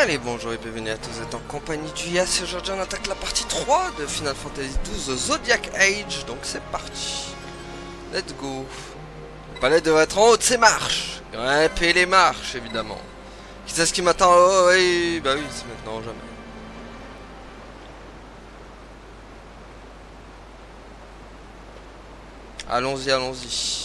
Allez, bonjour et bienvenue à tous, vous êtes en compagnie du Yas et aujourd'hui on attaque la partie 3 de Final Fantasy XII Zodiac Age, donc c'est parti. Let's go. Le palais devrait être en haut de ces marches. Grimper les marches, évidemment. Qui sait ce qui m'attend? Oh oui, bah oui, c'est maintenant ou jamais. Allons-y, allons-y.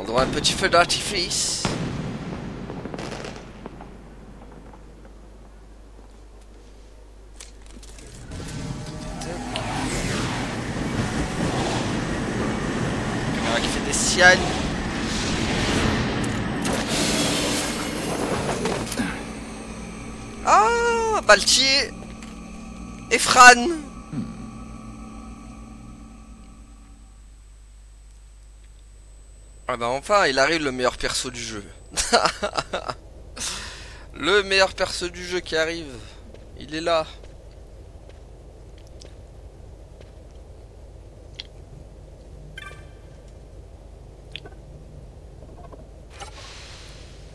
On doit un petit feu d'artifice. Caméra qui fait des siennes. Ah, Baltier et Fran. Ah bah enfin, il arrive le meilleur perso du jeu. Le meilleur perso du jeu qui arrive. Il est là.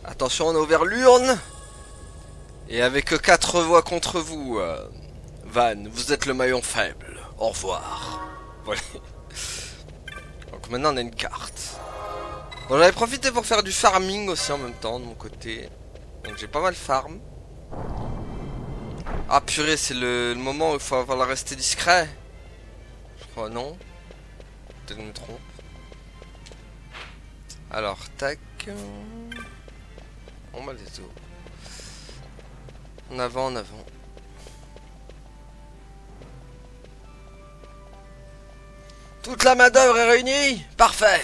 Attention, on a ouvert l'urne. Et avec 4 voix contre vous, Van, vous êtes le maillon faible. Au revoir. Voilà. Donc maintenant on a une carte. Bon, j'avais profité pour faire du farming aussi en même temps de mon côté. Donc j'ai pas mal farm. Ah purée, c'est le moment où il faut falloir rester discret. Je crois, non? Peut-être que je me trompe. Alors, tac. On va les os. En avant, en avant. Toute la main d'œuvre est réunie. Parfait.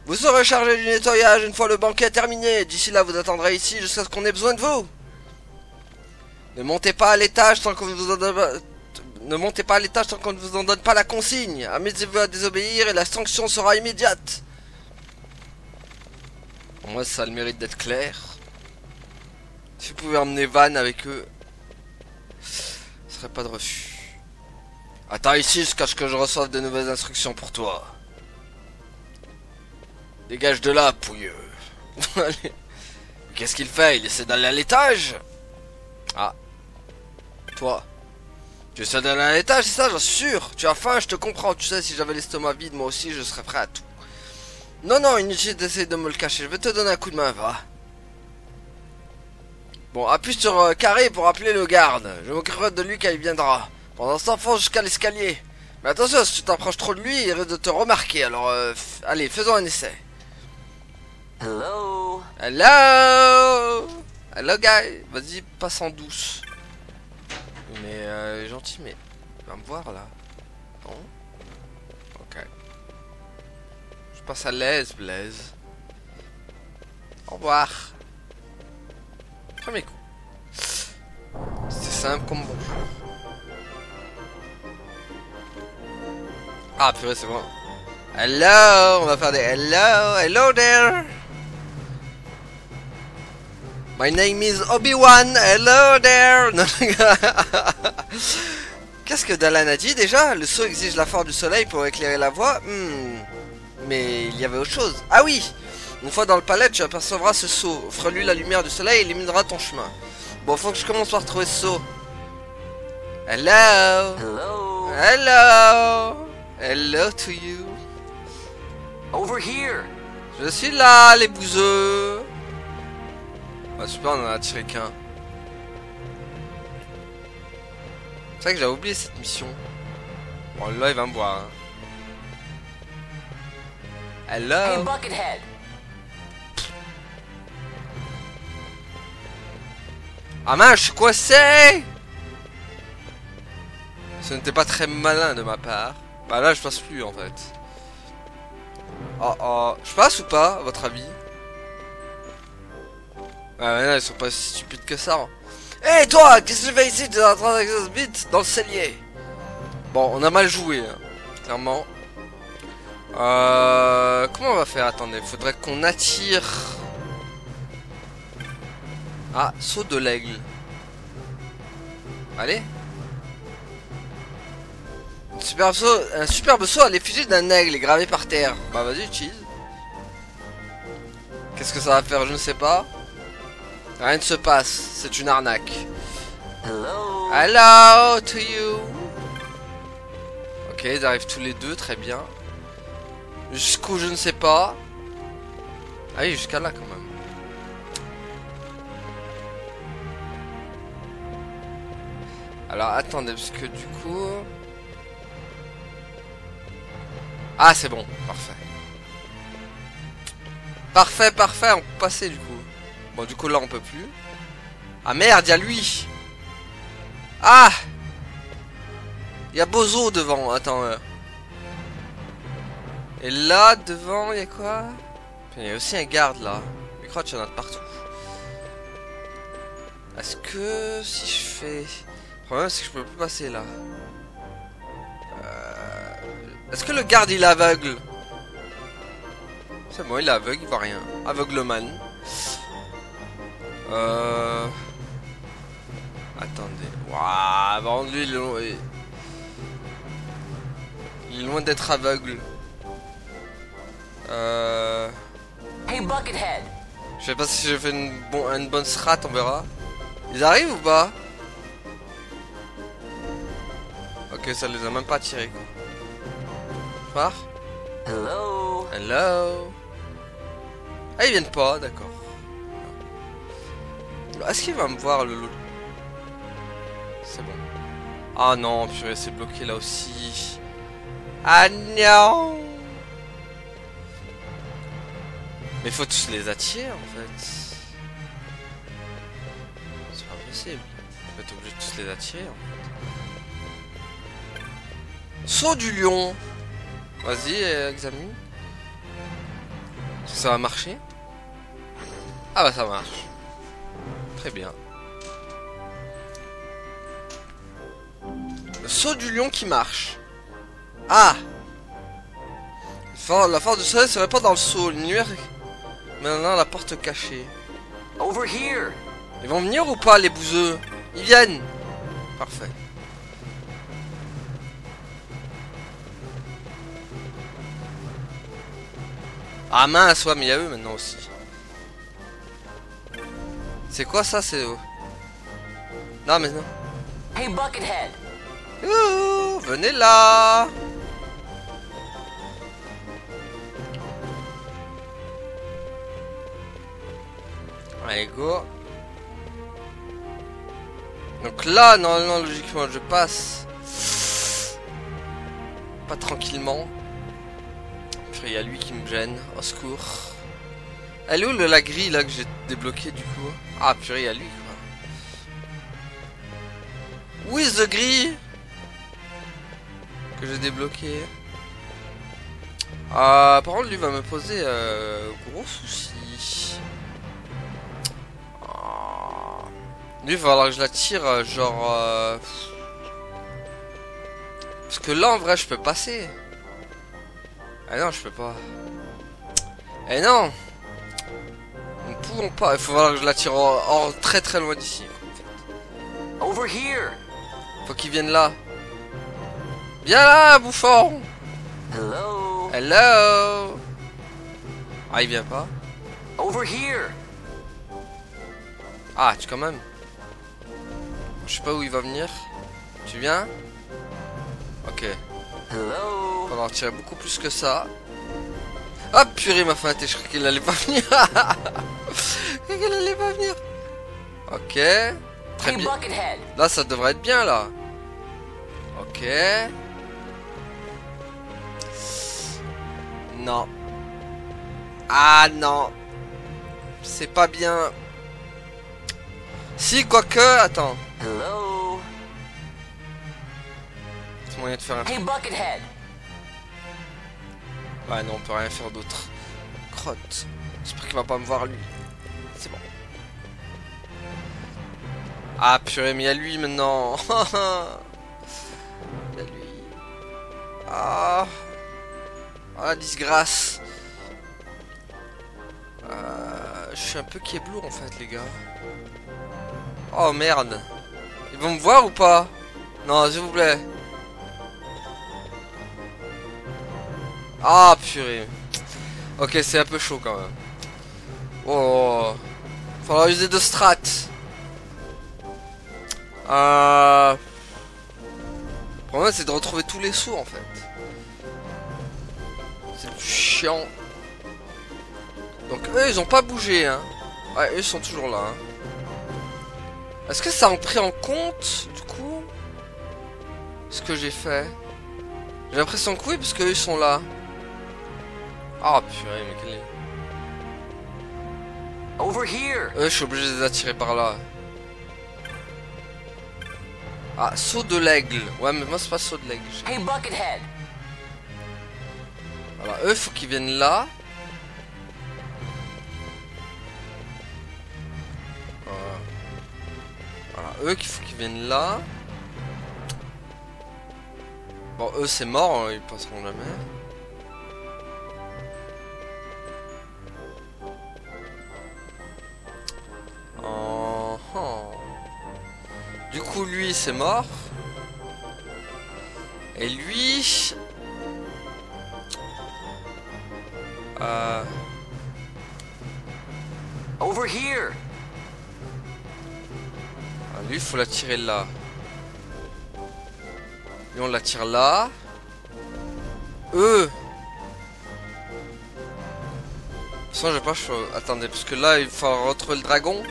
Vous serez chargé du nettoyage une fois le banquet terminé. D'ici là, vous attendrez ici jusqu'à ce qu'on ait besoin de vous. Ne montez pas à l'étage tant qu'on vous en donne... Ne montez pas à l'étage tant qu'on ne vous en donne pas la consigne. Amusez-vous à désobéir et la sanction sera immédiate. Pour moi, ça a le mérite d'être clair. Si vous pouvez emmener Van avec eux, ce serait pas de refus. Attends ici jusqu'à ce que je reçoive de nouvelles instructions pour toi. Dégage de là, pouilleux. Qu'est-ce qu'il fait? Il essaie d'aller à l'étage? Ah. Toi. Tu essaies d'aller à l'étage, c'est ça, j'en suis sûr. Tu as faim, je te comprends. Tu sais, si j'avais l'estomac vide, moi aussi, je serais prêt à tout. Non, non, inutile d'essayer de me le cacher. Je vais te donner un coup de main, va. Bon, appuie sur carré pour appeler le garde. Je m'occuperai de lui quand il viendra. Pendant ce temps, fonce jusqu'à l'escalier. Mais attention, si tu t'approches trop de lui, il risque de te remarquer. Alors, allez, faisons un essai. Hello. Hello. Hello, guy. Vas-y, passe en douce. Mais, gentil, mais... Va me voir, là. Bon. Ok. Je passe à l'aise, Blaise. Au revoir. Premier coup. C'est simple comme bonjour. Ah purée, c'est bon. Hello, on va faire des hello, hello there. My name is Obi-Wan, hello there. Qu'est-ce que Dalan a dit déjà? Le sceau exige la force du soleil pour éclairer la voie. Mais il y avait autre chose. Ah oui. Une fois dans le palais, tu apercevras ce sceau. Offre-lui la lumière du soleil et illuminera ton chemin. Bon, faut que je commence par trouver ce sceau. Hello. Hello. Hello. Hello to you. Over here. Je suis là, les bouseux. Ah super, on en a tiré qu'un. C'est vrai que j'avais oublié cette mission. Bon, là, il va me voir. Hein. Hello. Hey, Buckethead. Ah mince, je suis coincé. Ce n'était pas très malin de ma part. Bah là, je passe plus en fait. Oh oh, je passe ou pas, à votre avis? Ah mais non, ils sont pas si stupides que ça. Hein. Hé toi, qu'est-ce que tu fais ici? Tu es en train d'exercer vite dans le cellier. Bon, on a mal joué, hein, clairement. Comment on va faire? Attendez, faudrait qu'on attire... Ah, saut de l'aigle. Allez. Un superbe saut à l'effigie d'un aigle est gravé par terre. Bah vas-y, utilise. Qu'est-ce que ça va faire? Je ne sais pas. Rien ne se passe. C'est une arnaque. Hello. Hello to you. Ok, ils arrivent tous les deux, très bien. Jusqu'où, je ne sais pas. Ah oui, jusqu'à là quand même. Alors attendez, parce que du coup... Ah c'est bon, parfait. Parfait, parfait, on peut passer du coup. Bon du coup là on peut plus. Ah merde, il y a lui. Ah, il y a Bozo devant, attends. Et là devant, il y a quoi? Il y a aussi un garde là. Mais crois qu'il y en a de partout. Est-ce que si je fais... Le problème c'est que je peux plus passer là. Est-ce que le garde il est aveugle? C'est bon, il est aveugle, il voit rien. Aveugleman. Attendez. Waouh, par contre lui il est loin d'être aveugle. Hey, Buckethead. Je sais pas si j'ai fait une bonne strat, on verra. Ils arrivent ou pas? Ok, ça les a même pas tirés quoi. Voir. Hello. Hello. Ah, ils viennent pas, d'accord. Est-ce qu'il va me voir le loup? C'est bon. Ah non, purée, c'est bloqué là aussi. Ah non. Mais faut tous les attirer en fait. C'est pas possible. Faut être obligé de tous les attirer en fait. Saut du lion. Vas-y, examine. Est-ce que ça va marcher? Ah bah ça marche. Très bien. Le saut du lion qui marche. Ah! La force du soleil se répand dans le saut. Une lumière... Maintenant la porte cachée. Over here. Ils vont venir ou pas les bouseux? Ils viennent. Parfait. Ah mince, ouais, mais il y a eux maintenant aussi. C'est quoi ça? C'est... Non mais non. Hey, Buckethead. Ouh, venez là. Allez, go. Donc là, normalement, logiquement, je passe. Pas tranquillement. Il y a lui qui me gêne. Au secours. Elle est où la grille là que j'ai débloqué du coup? Ah purée, il y a lui quoi. Où est the grille que j'ai débloqué? Par contre lui va me poser gros souci. Lui il va falloir que je la tire genre parce que là en vrai je peux passer. Ah non je peux pas. Eh non. Nous ne pouvons pas, il faut falloir que je la tire hors très très loin d'ici. Over here. Faut qu'ils viennent là. Viens là, bouffon. Hello. Hello. Ah, il vient pas. Over here. Ah, tu quand même. Je sais pas où il va venir. Tu viens? Ok. Hello. On va en tirer beaucoup plus que ça. Ah purée, ma fête, je croyais qu'il allait pas venir. Je croyais qu'il allait pas venir. Ok. Très Hey, bien. Buckethead. Là, ça devrait être bien, là. Ok. Non. Ah, non. C'est pas bien. Si, quoique... Attends. Hello. C'est moyen de faire un Hey, truc. Buckethead. Ouais, non, on peut rien faire d'autre. Crotte. J'espère qu'il va pas me voir, lui. C'est bon. Ah, purée, mais il y a lui, maintenant. Il y a lui. Ah. Oh, la disgrâce. Je suis un peu keblo, en fait, les gars. Oh, merde. Ils vont me voir ou pas? Non, s'il vous plaît. Ah purée. Ok, c'est un peu chaud quand même. Oh. Faudra user de strat. Le problème c'est de retrouver tous les sauts en fait. C'est plus chiant. Donc eux ils ont pas bougé hein. Ouais, eux ils sont toujours là hein. Est-ce que ça a pris en compte du coup ce que j'ai fait? J'ai l'impression que oui parce qu'eux ils sont là. Ah purée mais quel est... Over here. Eux je suis obligé de les attirer par là. Ah, saut de l'aigle. Ouais, mais moi c'est pas saut de l'aigle. Hey, Buckethead. Voilà, eux faut qu'ils viennent là. Voilà, eux qu'il faut qu'ils viennent là. Bon, eux c'est mort, hein, ils passeront jamais. Oh, oh. Du coup, lui c'est mort. Et lui... Over here. Ah, lui, il faut l'attirer là. Lui, on l'attire là. Eux. De toute façon, j'ai pas chaud. Attendez, parce que là, il faut retrouver le dragon.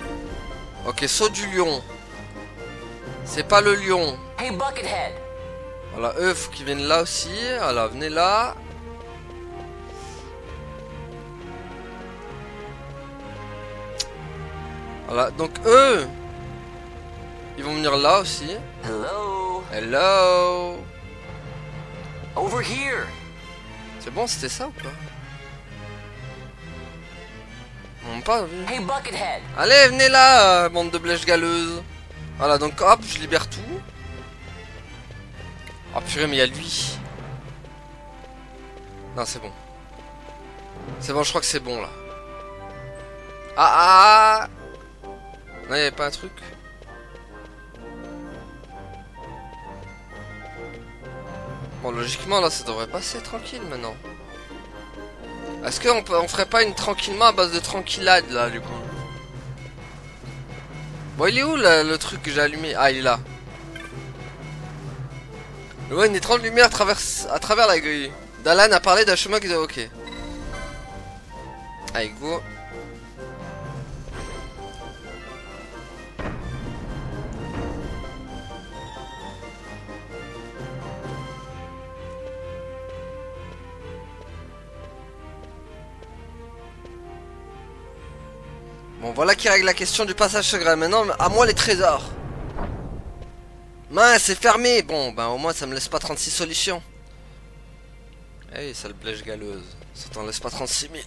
Ok, saut du lion. C'est pas le lion. Hey, Buckethead. Voilà, eux, faut qu'ils viennent là aussi. Voilà, venez là. Voilà, donc eux, ils vont venir là aussi. Hello. Hello. Over here. C'est bon, c'était ça ou pas? On pas vu. Hey, Buckethead. Allez, venez là, bande de blèches galeuses. Voilà, donc hop, je libère tout. Oh purée, mais il y a lui. Non, c'est bon. C'est bon, je crois que c'est bon là. Ah. Non, il n'y avait pas un truc. Bon, logiquement, là, ça devrait passer tranquille maintenant. Est-ce on ferait pas une tranquillement à base de tranquillade, là, du coup? Bon, il est où, là, le truc que j'ai allumé? Ah, il est là. Ouais, une étrange lumière à travers la grille. Dalan a parlé d'un chemin qui est ok. Allez, go. Bon, voilà qui règle la question du passage secret. Maintenant, à moi les trésors. Mince, c'est fermé. Bon, ben au moins ça me laisse pas 36 solutions. Hey, sale blèche galeuse. Ça t'en laisse pas 36 000.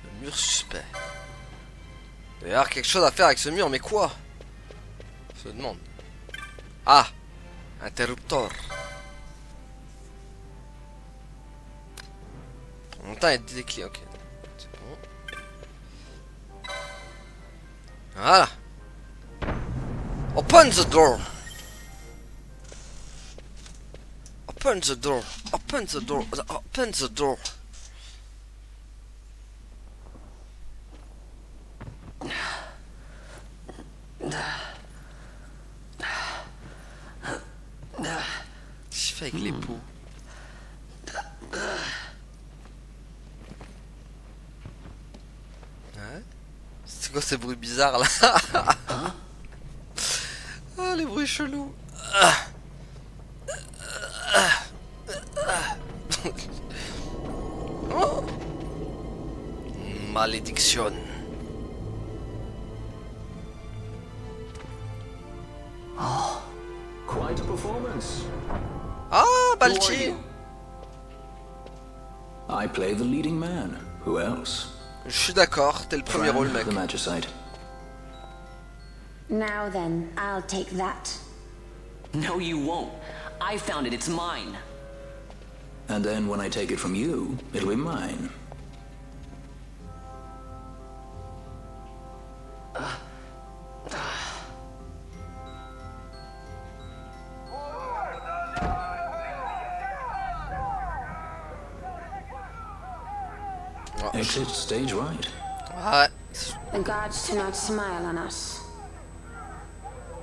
Le mur suspect. Il doit y avoir quelque chose à faire avec ce mur, mais quoi? Je me demande. Ah, interrupteur. En même temps, il y a des clés, ok. C'est bon. Voilà. Open the door. Open the door. Open the door. Open the door. Qu'est-ce qu'il fait avec les poux? Ouais. C'est quoi ces bruits bizarres là? Ah, les bruits chelous. Oh. Malédiction. Quite a performance. Ah, Who are Balti. you? I play the leading man. Who else? Je suis d'accord, t'es le premier Fran, rôle, mec. the Magicite. Now then, I'll take that. No, you won't. I found it. It's mine. And then when I take it from you, it'll be mine. Oh, Exit stage right. ouais. The gods do not smile on us.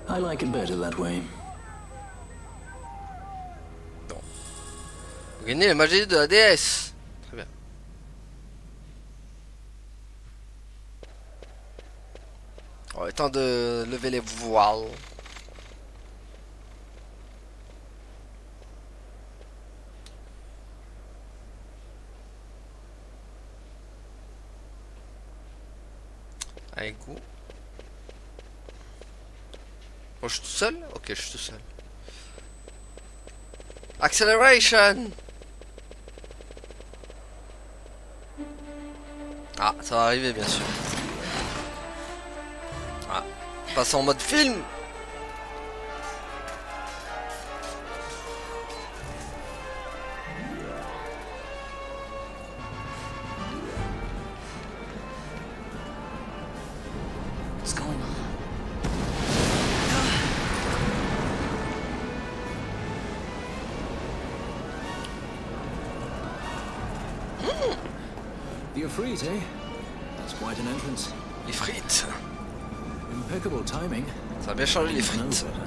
I like it better that way. Vous gagnez la magie de la déesse. Très bien. Oh, temps de lever les voiles. Allez, go. Bon, je suis tout seul? Ok, je suis tout seul. Acceleration! Ah, ça va arriver, bien sûr. Ah, passe en mode film! What's going on? The Ifrit, eh? That's quite an entrance. Les frites. Impeccable timing. Ça a bien changé les No frites. better.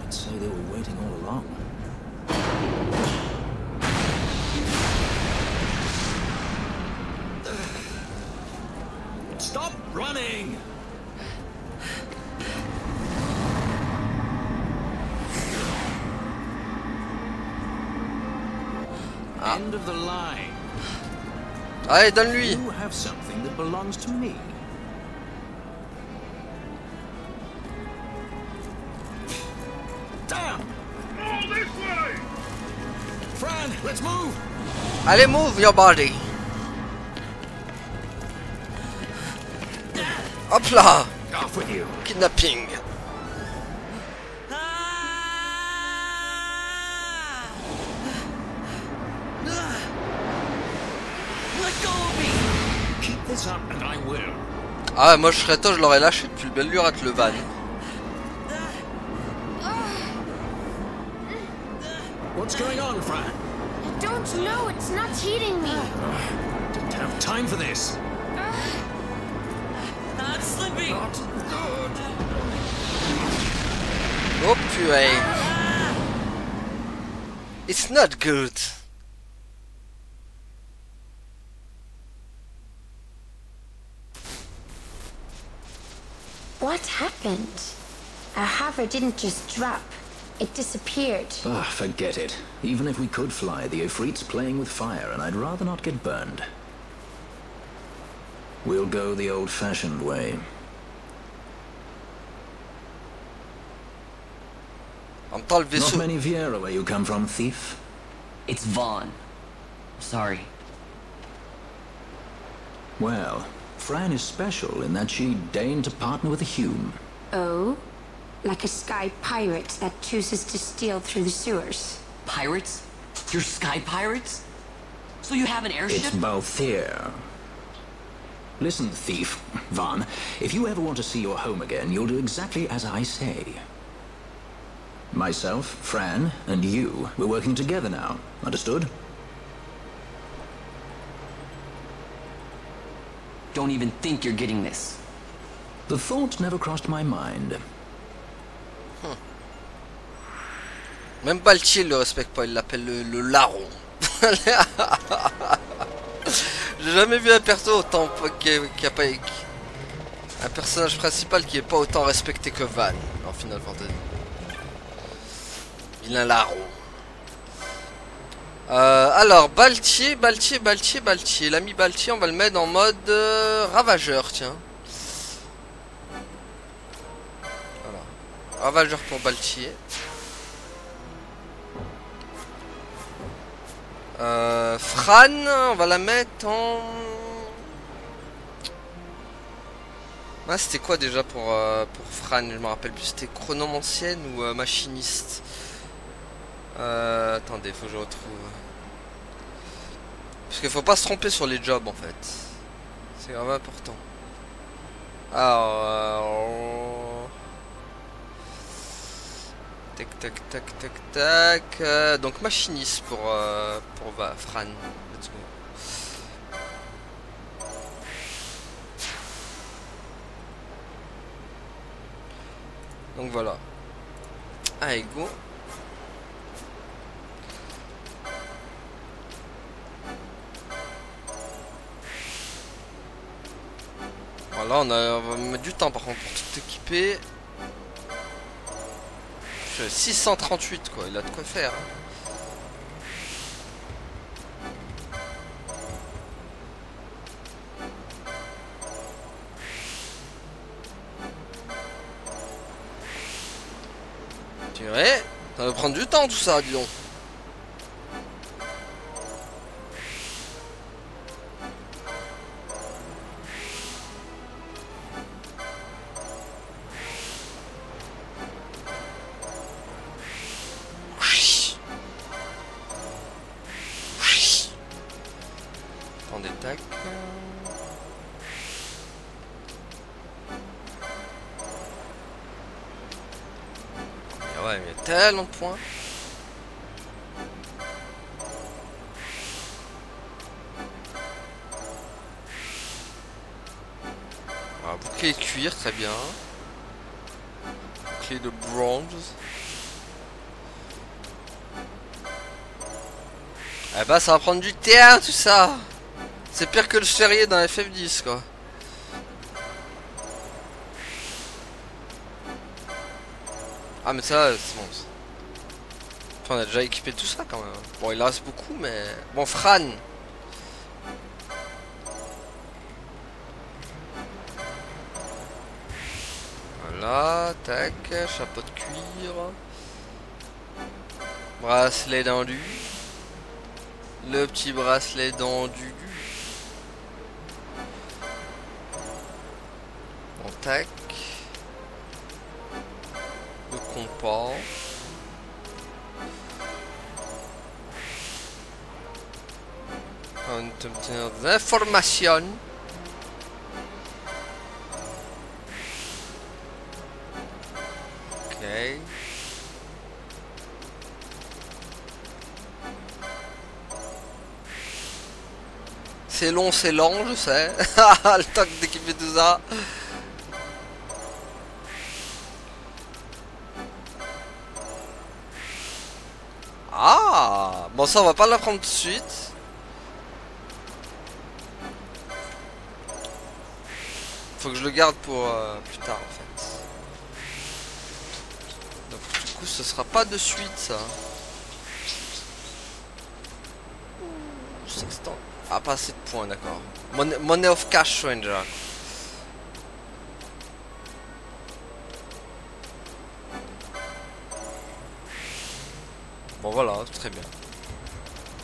I'd say they were waiting all along. Stop running! End of the line. Allez, donne-lui! You have something that belongs to me. Damn! All this way! Fran, let's move! Allez, move your body! Hop là! Off with you. Kidnapping! Let go of me! Keep this up and I will. Ah, moi je serais toi, je l'aurais lâché depuis le bel lui rate le van. What's going on, Fran? I don't know, it's not heating me. Didn't have time for this. Not slipping! Oh purée! It's not good! What happened? Our hover didn't just drop. It disappeared. Ah, forget it. Even if we could fly, the Ifrit's playing with fire, and I'd rather not get burned. We'll go the old-fashioned way. En même temps, le Not vaisseau. many Viera where you come from, thief. It's Vaughn. Sorry. Well, Fran is special in that she deigned to partner with a Hume. Oh? Like a sky pirate that chooses to steal through the sewers. Pirates? You're sky pirates? So you have an airship? It's Balthier. Listen, thief, Vaughn, if you ever want to see your home again, you'll do exactly as I say. Myself, Fran, and you, we're working together now. Understood? Don't even think you're getting this. The thought never crossed my mind. Même Baltier le respecte pas, il l'appelle le larron. J'ai jamais vu un perso autant qui a pas un personnage principal qui est pas autant respecté que Van en Final Fantasy. Vilain larron. Alors Baltier. L'ami Baltier, on va le mettre en mode ravageur, tiens. Voilà. Ravageur pour Baltier. Fran, on va la mettre en... Ah, c'était quoi déjà pour Fran? Je me rappelle plus, c'était chronomancienne ou machiniste. Attendez, faut que je retrouve. Parce qu'il faut pas se tromper sur les jobs en fait. C'est grave important. Alors... Tac. Donc machiniste pour Fran. Let's go. Donc voilà. Allez, go. Voilà, on va mettre du temps par contre pour tout équiper. 638 quoi, il a de quoi faire. Hein. Ouais, ça va prendre du temps tout ça, dis donc. Attendez, tac. Ouais, mais il y a tellement de points. Voilà, bouclier de cuir, très bien. Bouclier de bronze. Eh bah ça va prendre du temps tout ça. C'est pire que le ferrier dans FF10 quoi. Ah mais ça c'est bon. Enfin, on a déjà équipé tout ça quand même. Bon il en reste beaucoup mais... Bon Fran. Voilà, tac, chapeau de cuir. Bracelet dendu. Le petit bracelet dendu. Bon tac. Le compas. On peut obtenir des informations. Ok. C'est long, c'est lent, je sais. Le temps d'équiper tout ça. Ah, bon ça on va pas l'apprendre tout de suite. Faut que je le garde pour plus tard en fait. Donc du coup ce sera pas de suite ça. Sextant. Ah pas assez de points d'accord. Money of Cash Ranger. Bon voilà, très bien.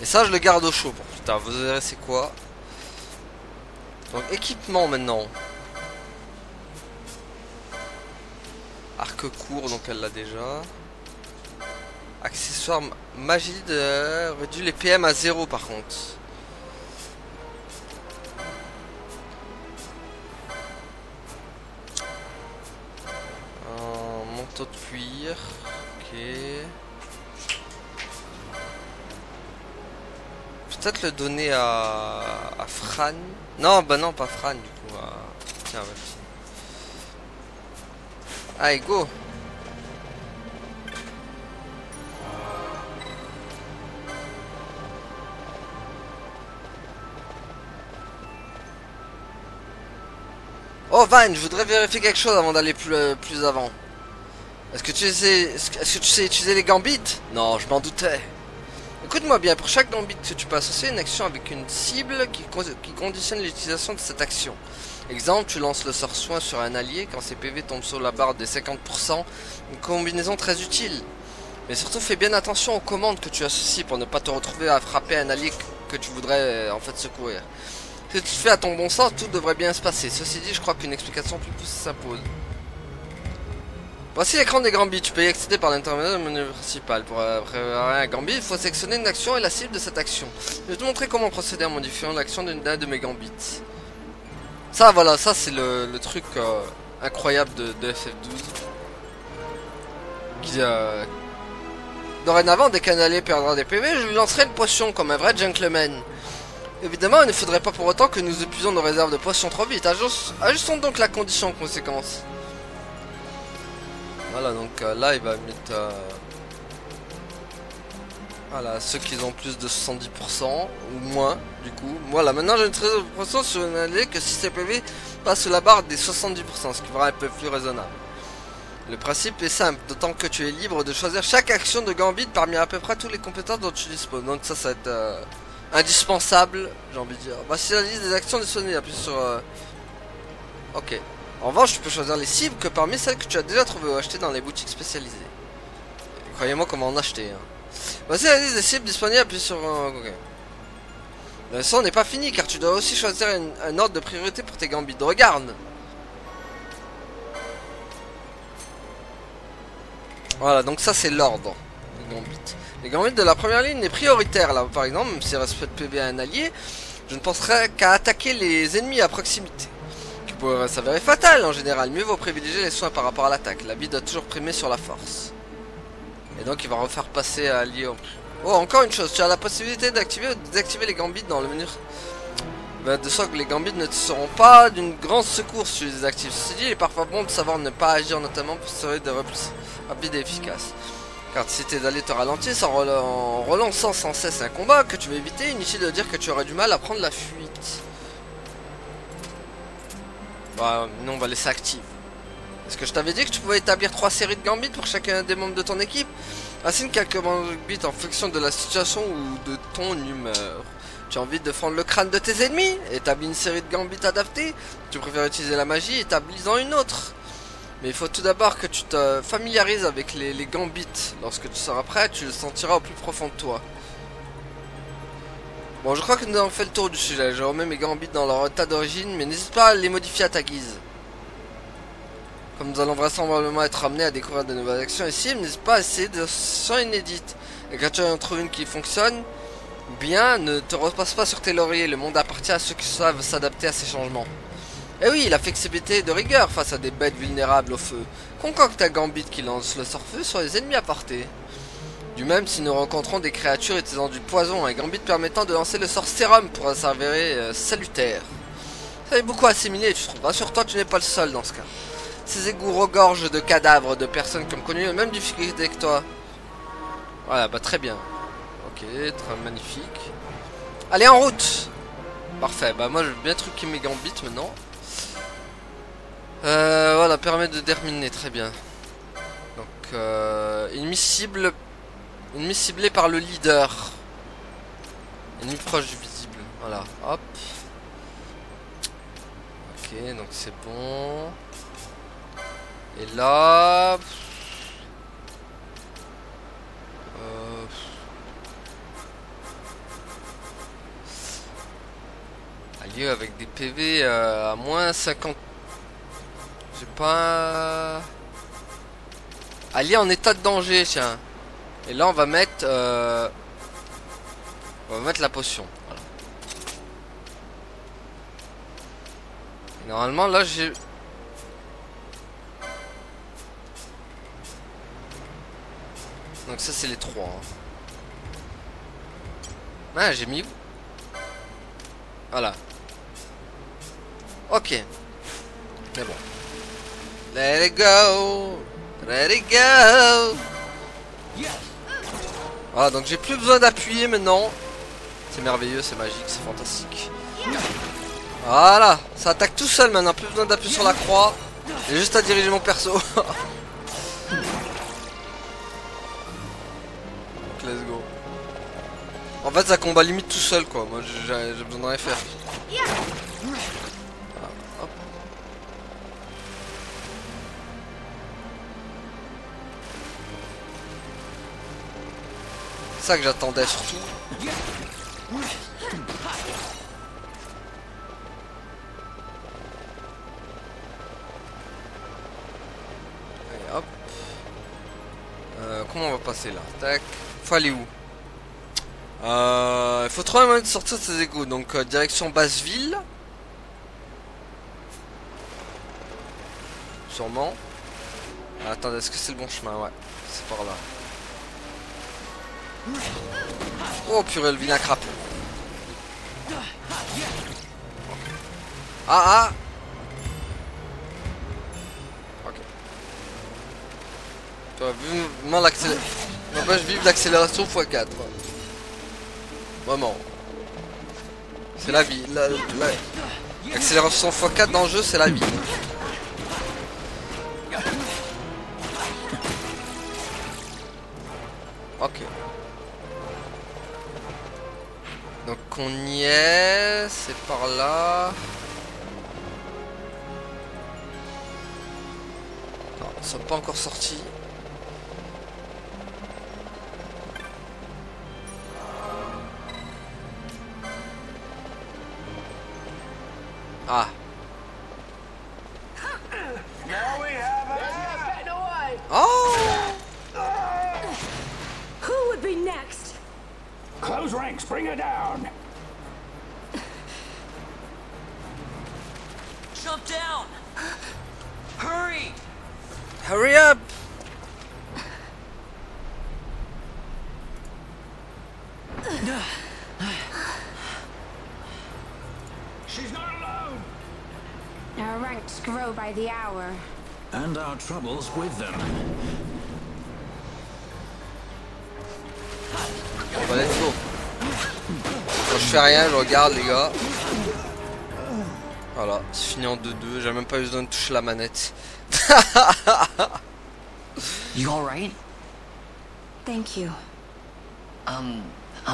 Et ça je le garde au chaud pour plus tard, vous verrez c'est quoi. Donc équipement maintenant. Arc court donc elle l'a déjà. Accessoire magie de réduit les PM à 0 par contre. Un manteau de cuir. Ok. Peut-être le donner à Fran. Non, bah non, pas Fran du coup. Tiens, ouais. Allez, go. Oh Van, je voudrais vérifier quelque chose avant d'aller plus avant. Est-ce que tu sais utiliser les gambits? Non, je m'en doutais. Écoute-moi bien, pour chaque gambit que tu peux associer une action avec une cible qui conditionne l'utilisation de cette action. Exemple, tu lances le sort soin sur un allié quand ses PV tombent sur la barre des 50%, une combinaison très utile. Mais surtout fais bien attention aux commandes que tu associes pour ne pas te retrouver à frapper un allié que tu voudrais en fait secourir. Si tu fais à ton bon sens, tout devrait bien se passer. Ceci dit, je crois qu'une explication plus poussée s'impose. Voici l'écran des gambits, tu peux y accéder par l'intermédiaire du menu principal. Pour préparer un gambit, il faut sélectionner une action et la cible de cette action. Je vais te montrer comment procéder en modifiant l'action d'un de mes gambits. Ça voilà, ça c'est le truc incroyable de FF12. Qui, dorénavant, dès qu'un allié perdra des PV, je lui lancerai une potion comme un vrai gentleman. Évidemment, il ne faudrait pas pour autant que nous épuisions nos réserves de potions trop vite. Ajustons donc la condition en conséquence. Voilà, donc là il va mettre voilà, ceux qui ont plus de 70% ou moins du coup. Voilà, maintenant j'ai une très l'impression sur une alliée que si CPV passe sous la barre des 70%, ce qui va un peu plus raisonnable. Le principe est simple, d'autant que tu es libre de choisir chaque action de Gambit parmi à peu près toutes les compétences dont tu disposes. Donc ça va être indispensable, j'ai envie de dire. Voici la liste des actions disponibles, appuie sur... Ok. En revanche, tu peux choisir les cibles que parmi celles que tu as déjà trouvées ou achetées dans les boutiques spécialisées. Croyez-moi comment en acheter. Hein. Voici la liste des cibles disponibles, appuie sur... ok. La leçon n'est pas finie car tu dois aussi choisir un ordre de priorité pour tes Gambits. Regarde. Voilà, donc ça c'est l'ordre des Gambits. Les Gambits de la première ligne est prioritaire là, par exemple, même si respect de PV à un allié, je ne penserai qu'à attaquer les ennemis à proximité. Qui pourrait s'avérer fatal en général, mieux vaut privilégier les soins par rapport à l'attaque. La vie doit toujours primer sur la force. Et donc il va refaire passer à allié. Oh, encore une chose, tu as la possibilité d'activer ou de désactiver les Gambits dans le menu. De sorte que les Gambits ne te seront pas d'une grande secours si tu les désactives. Ceci dit, il est parfois bon de savoir ne pas agir, notamment pour se de repli rapide et efficace. Car si tes alliés te ralentissent en relançant sans cesse un combat que tu veux éviter, inutile de dire que tu aurais du mal à prendre la fuite. Bah, non, on va laisser active. Est-ce que je t'avais dit que tu pouvais établir 3 séries de Gambits pour chacun des membres de ton équipe? Assigne quelques Gambits en fonction de la situation ou de ton humeur. Tu as envie de fendre le crâne de tes ennemis? Établis une série de Gambits adaptés. Tu préfères utiliser la magie? Établis-en une autre. Mais il faut tout d'abord que tu te familiarises avec les Gambits. Lorsque tu seras prêt, tu le sentiras au plus profond de toi. Bon, je crois que nous avons fait le tour du sujet. Je remets mes Gambits dans leur état d'origine, mais n'hésite pas à les modifier à ta guise. Comme nous allons vraisemblablement être amenés à découvrir de nouvelles actions ici, n'hésite pas à essayer de solutions inédites. Et quand tu en trouves une qui fonctionne bien, ne te repasse pas sur tes lauriers. Le monde appartient à ceux qui savent s'adapter à ces changements. Et oui, la flexibilité de rigueur face à des bêtes vulnérables au feu. Concocte un Gambit qui lance le sort-feu sur les ennemis à portée. Du même, si nous rencontrons des créatures utilisant du poison, un Gambit permettant de lancer le sort sérum pourra s'avérer salutaire. Ça est beaucoup assimilé, tu trouves. Rassure-toi, tu n'es pas le seul dans ce cas. Ces égouts regorgent de cadavres de personnes qui ont connu la même difficulté que toi. Voilà, bah très bien. Ok, très magnifique. Allez, en route. Parfait, bah moi je veux bien truquer mes Gambits maintenant. Voilà, permet de terminer, très bien. Donc, ennemi ciblé par le leader. Ennemi proche du visible, voilà, hop. Ok, donc c'est bon. Et là... allié avec des PV à moins 50. J'ai pas... allié en état de danger, tiens. Et là on va mettre... on va mettre la potion. Voilà. Et normalement là j'ai... donc ça c'est les 3. Hein. Ah, j'ai mis où? Voilà. Ok. Mais bon. Let it go. Let it go. Voilà, donc j'ai plus besoin d'appuyer maintenant. C'est merveilleux, c'est magique, c'est fantastique. Voilà, ça attaque tout seul maintenant, plus besoin d'appuyer sur la croix. J'ai juste à diriger mon perso. Donc let's go. En fait ça combat limite tout seul quoi, moi j'ai besoin de rien faire. Voilà, hop. C'est ça que j'attendais surtout. Allez hop. Comment on va passer là? Tac. Faut aller où? Il faut trouver un moyen de sortir de ces égouts. Donc direction Basseville. Sûrement. Ah, attendez, est-ce que c'est le bon chemin? Ouais, c'est par là. Oh purée, le vilain crapaud. Ah ah. Ok. Vivement l'accélération. N'empêche vive l'accélération x4. Vraiment. C'est la vie. L'accélération x4 dans le jeu, c'est la vie. Ok. Donc on y est. C'est par là. Non, ils sont pas encore sortis. Ah. Oh. Who would be next? Close ranks, bring her down. Jump down! Hurry! Hurry up. She's not alone. Our ranks grow by the hour. And our troubles with them. Bon, let's go. Quand je fais rien, je regarde les gars. Voilà, c'est fini en 2-2. J'ai même pas eu besoin de toucher la manette. You alright? Thank you. I'm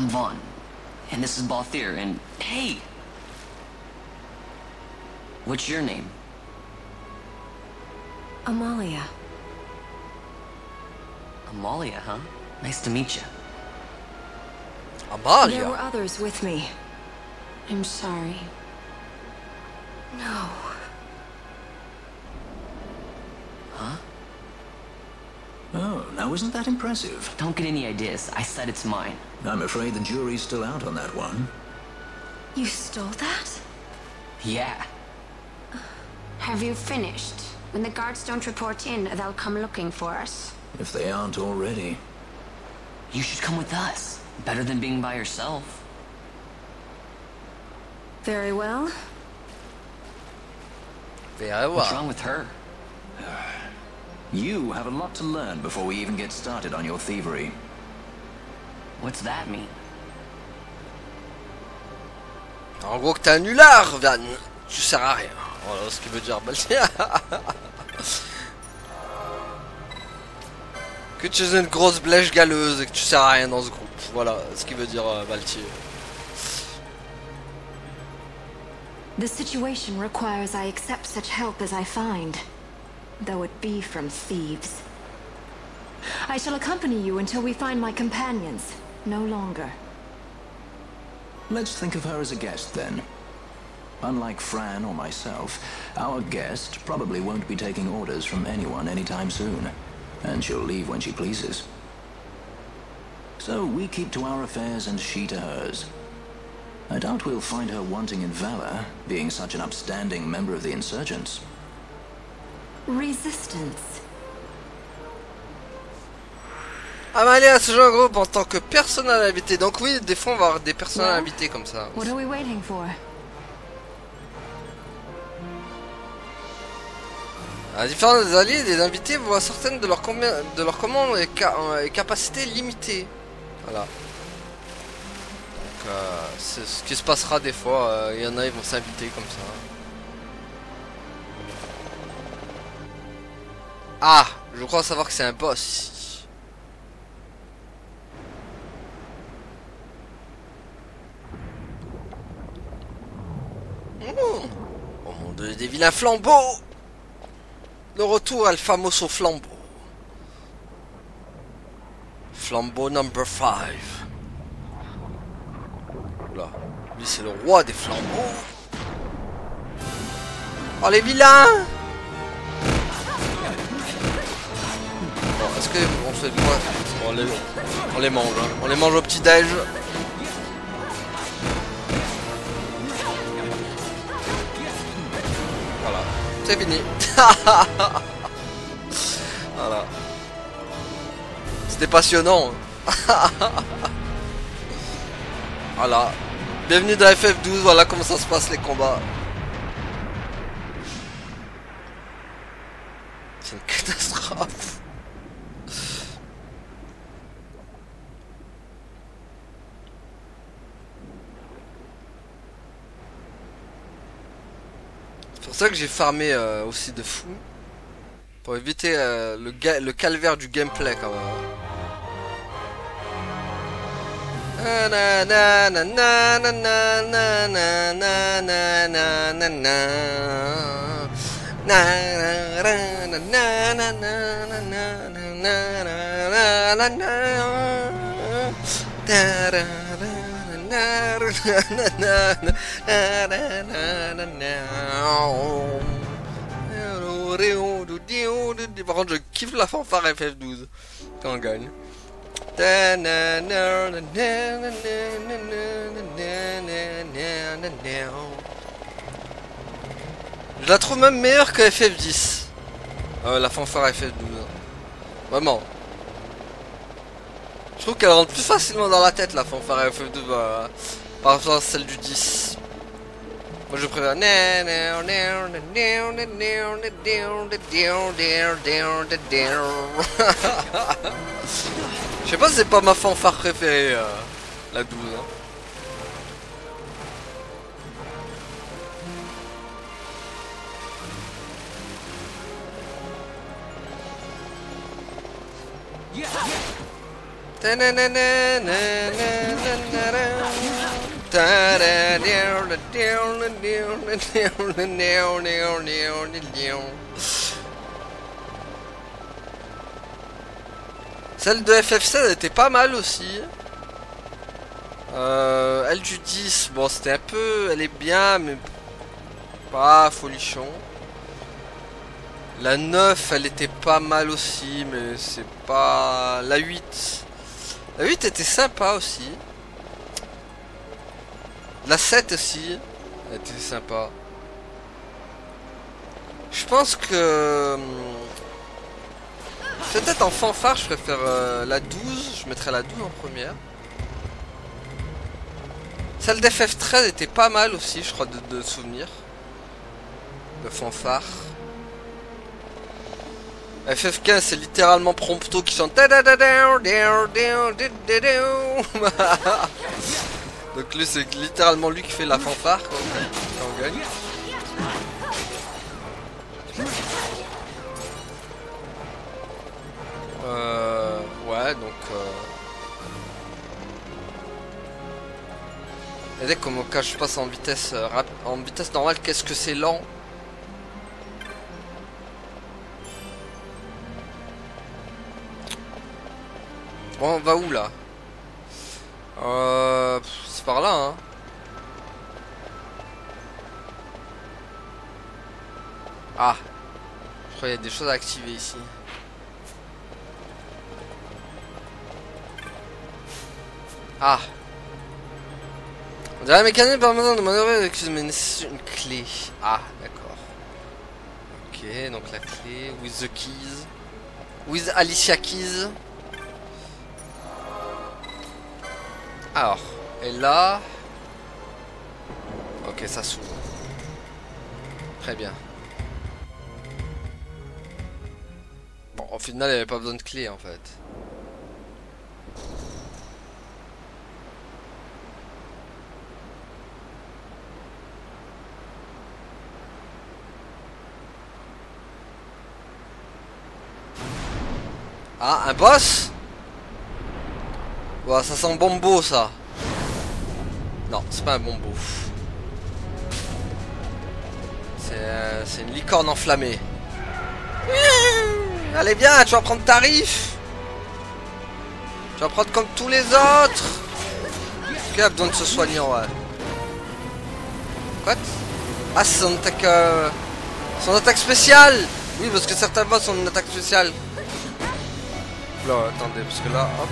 Vaughn. And this is Balthier, and hey! What's your name? Amalia. Amalia, huh? Nice to meet you. There were Amalia. others with me. I'm sorry. No. Huh? Oh, now isn't that impressive? Don't get any ideas. I said it's mine. I'm afraid the jury's still out on that one. You stole that? Yeah. Have you finished? When the guards don't report in, they'll come looking for us. If they aren't already. You should come with us. Better than being by yourself. Very well. What's wrong with her? You have a lot to learn before we even get started on your thievery. What's that mean? En gros que t'es un nulard, Van. Tu sers à rien. Voilà ce qu'il veut dire Balthier. Que tu es une grosse blèche galeuse et que tu sers à rien dans ce groupe. Voilà ce qu'il veut dire Balthier. The situation requires I accept such help as I find, though it be from thieves. I shall accompany you until we find my companions, no longer. Let's think of her as a guest then. Unlike Fran or myself, our guest probably won't be taking orders from anyone anytime soon, and she'll leave when she pleases. So we keep to our affairs and she to hers. I doubt we'll find her wanting in valor, being such an upstanding member of the insurgents. Resistance. Amalia se joint au groupe en tant que personnel invité. Donc oui, des fois on va avoir des personnels invités comme ça. What are we waiting for? À la différence des alliés, les invités voient certaines de leurs commandes et capacités limitées. Voilà. Donc c'est ce qui se passera des fois. Il y en a, ils vont s'inviter comme ça. Ah, je crois savoir que c'est un boss ici. Oh mon dieu, des vilains flambeaux. Le retour al famoso flambeau. Flambeau number 5. Oula, lui c'est le roi des flambeaux. Oh les vilains. Bon, est-ce que on fait quoi? On les mange, hein. On les mange au petit-déj. Voilà, c'est fini. Voilà. C'était passionnant. Voilà. Bienvenue dans FF12, voilà comment ça se passe les combats. C'est une catastrophe. pour ça que j'ai farmé aussi de fou. Pour éviter le calvaire du gameplay quand même. Par contre, je kiffe la fanfare FF12 quand on gagne. Je la trouve même meilleure que FF10. La fanfare FF12. Vraiment. Je trouve qu'elle rentre plus facilement dans la tête la fanfare FF12 par rapport à celle du 10. Moi je préfère. Je sais pas si c'est pas ma fanfare préférée, la 12. Hein. Celle de FF16 était pas mal aussi. Elle du 10, bon c'était un peu... Elle est bien mais pas folichon. La 9 elle était pas mal aussi mais c'est pas... La 8. La 8 était sympa aussi. La 7 aussi. Elle était sympa. Je pense que... Peut-être en fanfare je préfère la 12. Je mettrais la 12 en première. Celle d'FF13 était pas mal aussi je crois de souvenir. De fanfare. FF15 c'est littéralement Prompto qui chante. Donc lui c'est littéralement lui qui fait la fanfare quand on gagne. Ouais donc et dès comme quand je passe en vitesse normale, qu'est-ce que c'est lent. Bon, on va où là? C'est par là hein. Ah, je crois qu'il y a des choses à activer ici. Ah. On dirait un mécanisme permettant de manœuvrer avec une clé. Ah, d'accord. Ok, donc la clé. With the keys. With Alicia Keys. Alors, et là... Ok, ça s'ouvre. Très bien. Bon, au final, il n'y avait pas besoin de clé en fait. Ah, un boss? Ouais, ça sent bombo ça. Non, c'est pas un bombo. C'est une licorne enflammée. Allez bien, tu vas prendre tarif. Tu vas prendre comme tous les autres. Est-ce qu'il a besoin de se soigner ouais. Quoi? Ah, c'est son attaque spéciale. Oui, parce que certains boss ont une attaque spéciale. Là, attendez, parce que là, hop.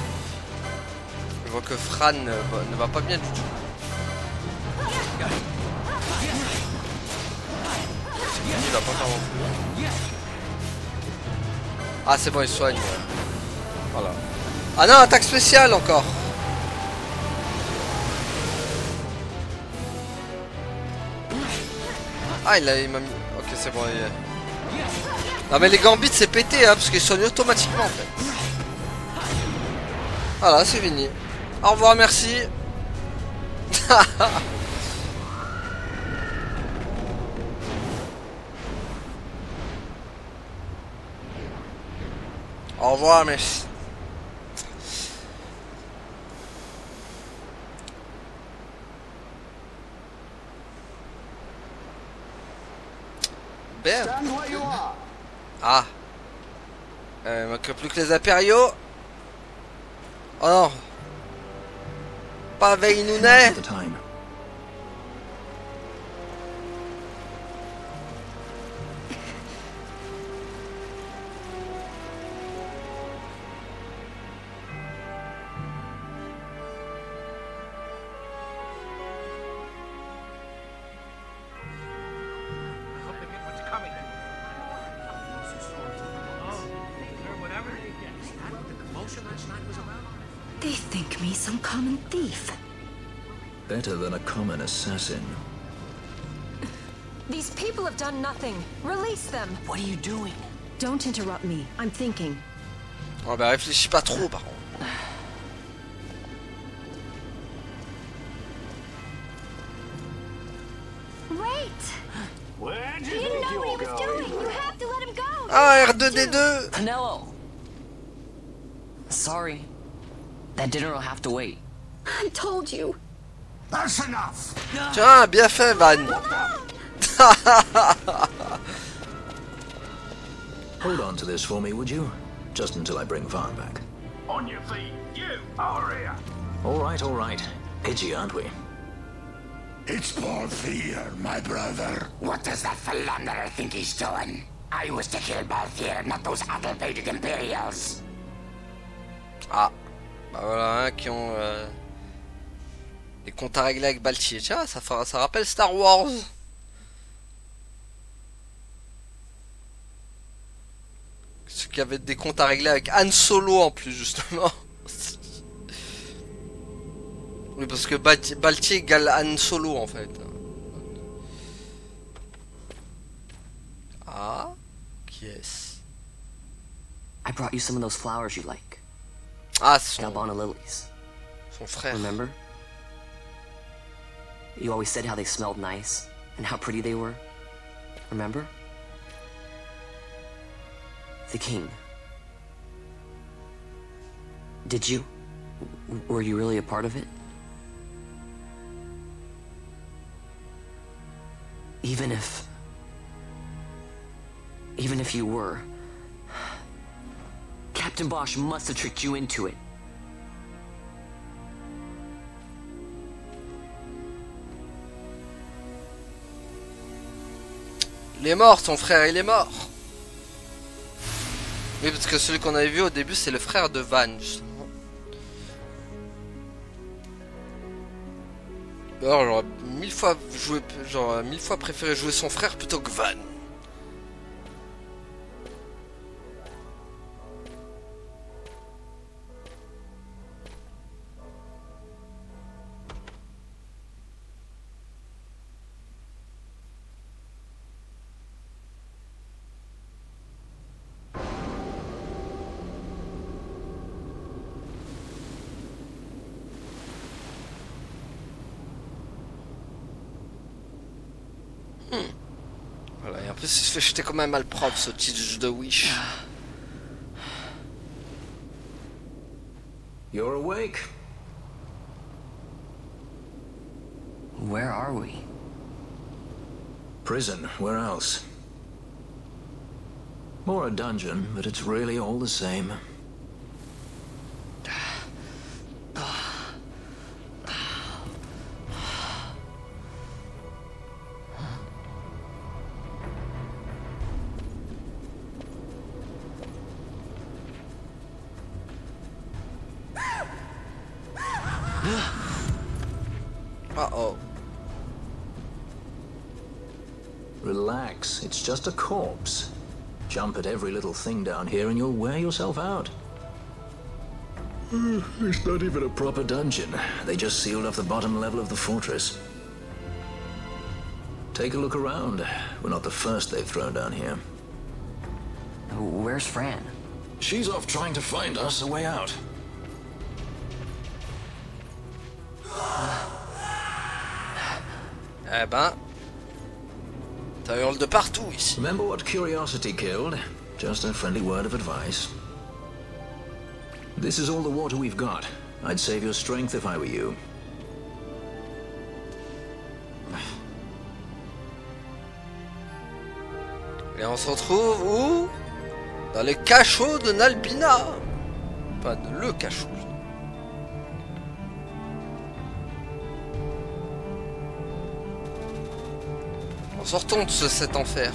Je vois que Fran ne va pas bien du tout. Il va pas faire non plus. Ah, c'est bon, il soigne. Voilà. Ah non, attaque spéciale encore. Ah, il m'a mis... Ok, c'est bon, il est... Non, mais les gambits, c'est pété, hein, parce qu'ils soignent automatiquement, en fait. Voilà, c'est fini. Au revoir, merci. Au revoir, mais... Ben. Stand where you are. Ah. Il manque plus que les impériaux. Oh non. Pas Veinounet. At the time. They think me some common thief. Better than a common assassin. These people have done nothing. Release them. What are you doing? Don't interrupt me. I'm thinking. Oh bah réfléchis pas trop par contre. Wait! Where do He you didn't think know what he you're was going? doing. You have to let him go. Ah, R2D2. Penelo! Sorry. That dinner will have to wait. I told you. That's enough. Tiens, bien fait, Van. Hold on to this for me, would you? Just until I bring Van back. On your feet. You, over here. All right. Edgy, aren't we? It's Balthier, my brother. What does that philanderer think he's doing? I was to kill Balthier, not those addle-pated Imperials. Ah. Bah voilà, hein, qui ont des comptes à régler avec Baltier. Tiens, ça rappelle Star Wars. Ceux qui avaient des comptes à régler avec Han Solo en plus, justement. Oui, parce que Baltier égale Han Solo en fait. Ah, qui est-ce? I brought you some of those flowers you like. Ah, c'est Galbana lilies. son frère. Remember? You always said how they smelled nice and how pretty they were. Remember? The king. Did you? Were you really a part of it? Even if you were, Captain Bosch must have tricked you into it. Il est mort, son frère, il est mort. Oui, parce que celui qu'on avait vu au début, c'est le frère de Van, justement. Alors, j'aurais mille fois préféré jouer son frère plutôt que Van. Voilà, et en plus, il se fait jeter quand même mal propre ce petit de Wish. You're awake. Where are we? Prison, where else? More a dungeon, but it's really all the same. Uh-oh. Relax, it's just a corpse. Jump at every little thing down here and you'll wear yourself out. It's not even a proper dungeon. They just sealed off the bottom level of the fortress. Take a look around. We're not the first they've thrown down here. Where's Fran? She's off trying to find us a way out. Eh ben... Ça hurle de partout ici. Remember what curiosity killed? Just a friendly word of advice. This is all the water we've got. I'd save your strength if I were you. Et on se retrouve où? Dans le cachot de Nalbina. Enfin, le cachot. Sortons de cet enfer.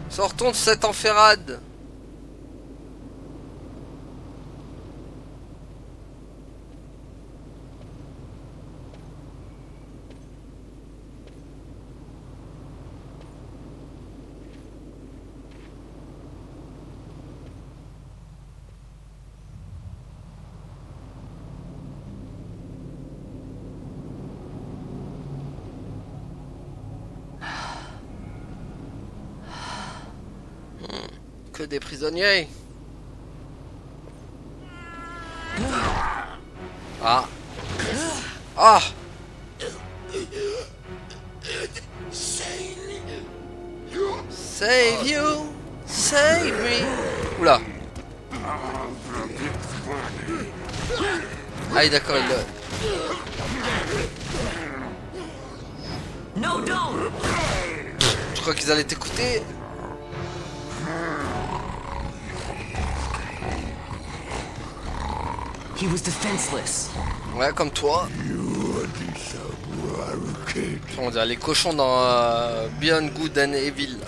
Sortons de cette enferade. Que des prisonniers. Ah. Ah. Save you. Save me. Oula. Ah oui, d'accord, il le... No, don't! Je crois qu'ils allaient t'écouter. He was defenseless. Ouais, comme toi. On dirait les cochons dans Beyond Good and Evil.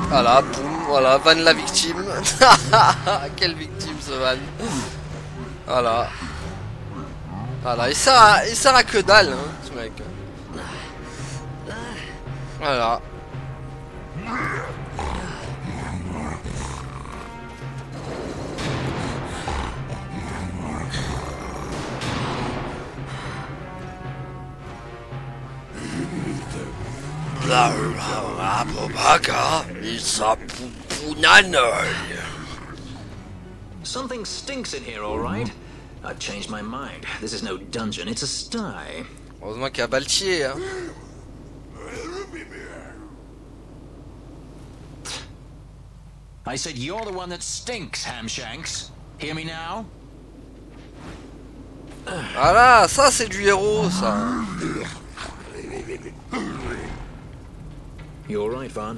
Voilà, boum, voilà, Van la victime. Quelle victime ce Van. Voilà. Voilà, il sert à que dalle, hein, ce mec. Voilà. Something stinks in here, all right? I've changed my mind. This is no dungeon, it's a sty. Heureusement qu'il y a Baltier, hein. I said you're the one that stinks, Hamshanks. Hear me now? Voilà, ça c'est du héros, ça. You all right, Van?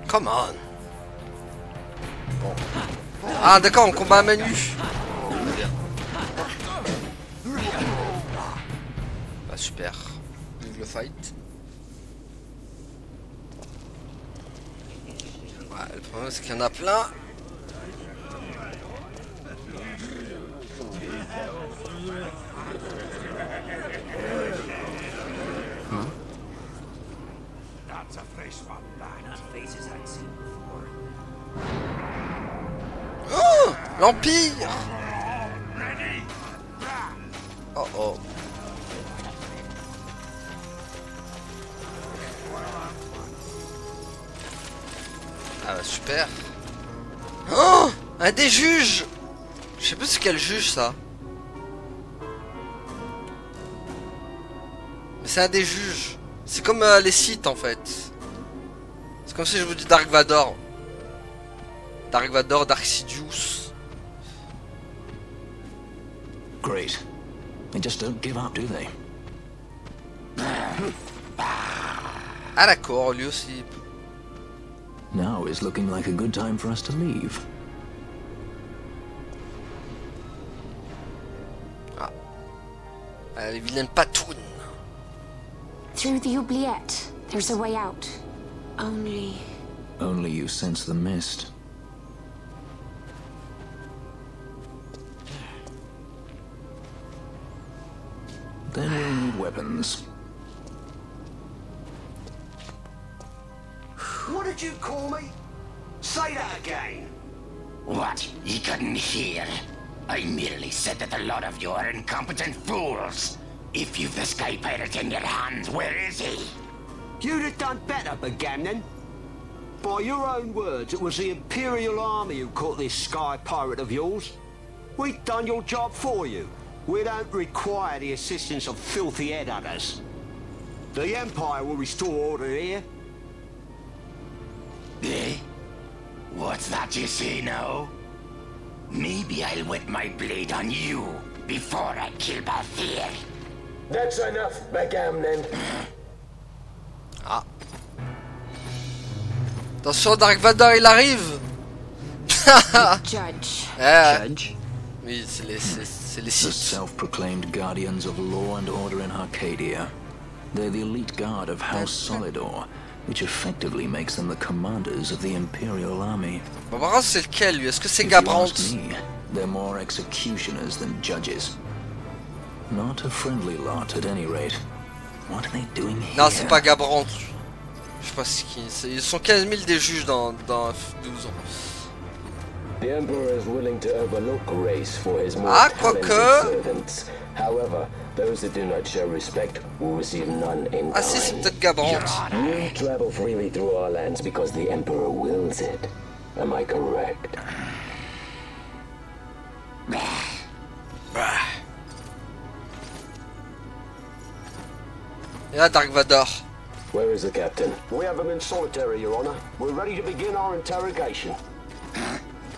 Come on. Bon. Ah d'accord, on combat à main nue. Bah super. Vive le fight. Ouais, le problème c'est qu'il y en a plein. That's a fresh one, lad. Faces I'd seen before. Oh, l'Empire. Ready? Oh oh. Ah bah super. Oh, un des juges. Je sais plus c'est quel juge ça. Mais c'est un des juges. C'est comme les Sith en fait. C'est comme si je vous dis Dark Vador. Dark Vador, Dark Sidious. Great. They just don't give up, do they? Ah d'accord, lui aussi. Now is looking like a good time for us to leave. Ah, les vilaines patounes. Through the oubliette, there's a way out. Only... Only you sense the mist. Then we'll need weapons. What did you call me? Say that again. What? You couldn't hear? I merely said that a lot of you are incompetent fools. If you've the Sky Pirate in your hands, where is he? You'd have done better, Bagamnon. By your own words, it was the Imperial Army who caught this sky pirate of yours. We've done your job for you. We don't require the assistance of filthy headhunters. The Empire will restore order here. Eh? What's that you say now? Maybe I'll wet my blade on you before I kill Balthier. That's enough, backgammon. Ah. Attention, Dark Vador, il arrive. Judge. Judge? Oui, c'est les The Sith. self-proclaimed guardians of law and order in Arcadia. They're the elite guard of House Solidor, which effectively makes them the commanders of the Imperial Army. Bon, par contre, c'est lequel, lui? Est-ce que c'est If you Gabrant? ask me, they're more executioners than judges. Not a friendly lot, at any rate. What are they doing here? Non, c'est pas Gabrant. Je sais pas ce qui... Ils sont 15 000 des juges dans 12 ans. The Emperor is willing to overlook race for his more Ah, talented quoique. servants. However, those that do not show respect will receive none in Ah si, c'est kind. peut-être Gabrant. You travel freely through our lands because the Emperor wills it. Am I correct? Et là, Dark Vador. Where is the captain? We have him in solitary, Your Honor. We're ready to begin our interrogation.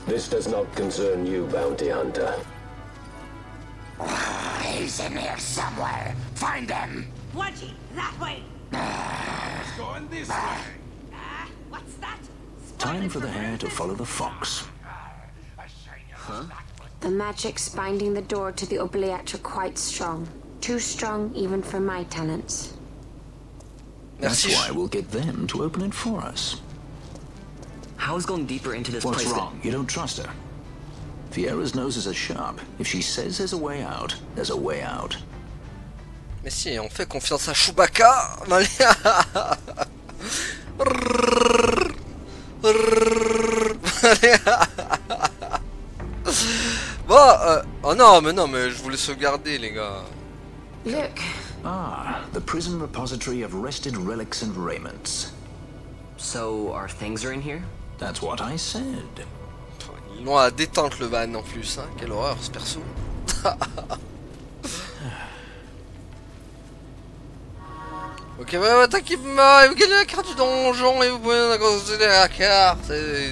This does not concern you, bounty hunter. He's in here somewhere. Find him. Watchy, that way. It's going this way. What's that? Time for the hare to follow the fox. The magics binding the door to the oubliette are quite strong. Too strong even for my talents. That's Merci. why we'll get them to open it for us. How is going deeper into this What's place? wrong? You don't trust her? Fiera's noses are sharp. If she says there's a way out, there's a way out. Mais si, on fait confiance à Chewbacca. Bon, oh non, mais je voulais sauvegarder, les gars. Look, Ah, the prison repository of rested relics and raiments. So, our things are in here? That's what I said. Ils l'ont à détente le van en plus, hein. Quelle horreur ce perso. Ok, ouais, t'inquiète pas, vous gagnez la carte du donjon et vous pouvez consulter la carte et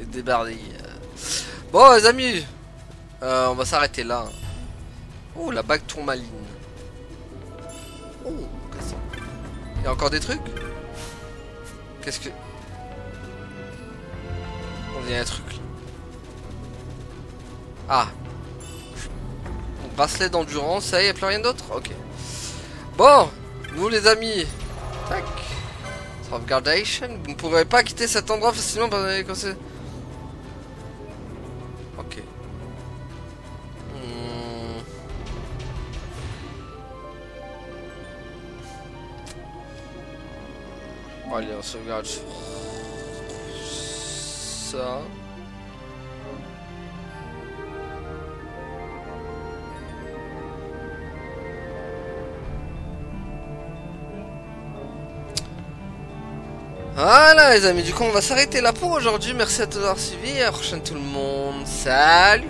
débarder. Bon, les amis, on va s'arrêter là. Oh, la bague tourmaline. Oh, qu'est-ce que c'est? Il y a encore des trucs? Qu'est-ce que... Il y a un truc là. Ah. Donc, bracelet d'endurance, ça y est, y a plus rien d'autre? Ok. Bon, nous les amis. Tac. Sauvegardation. Vous ne pourrez pas quitter cet endroit facilement parce que c'est... Ok. Bon, allez, on sauvegarde sur ça. Voilà les amis, du coup on va s'arrêter là pour aujourd'hui. Merci à tous d'avoir suivi, à la prochaine tout le monde, salut.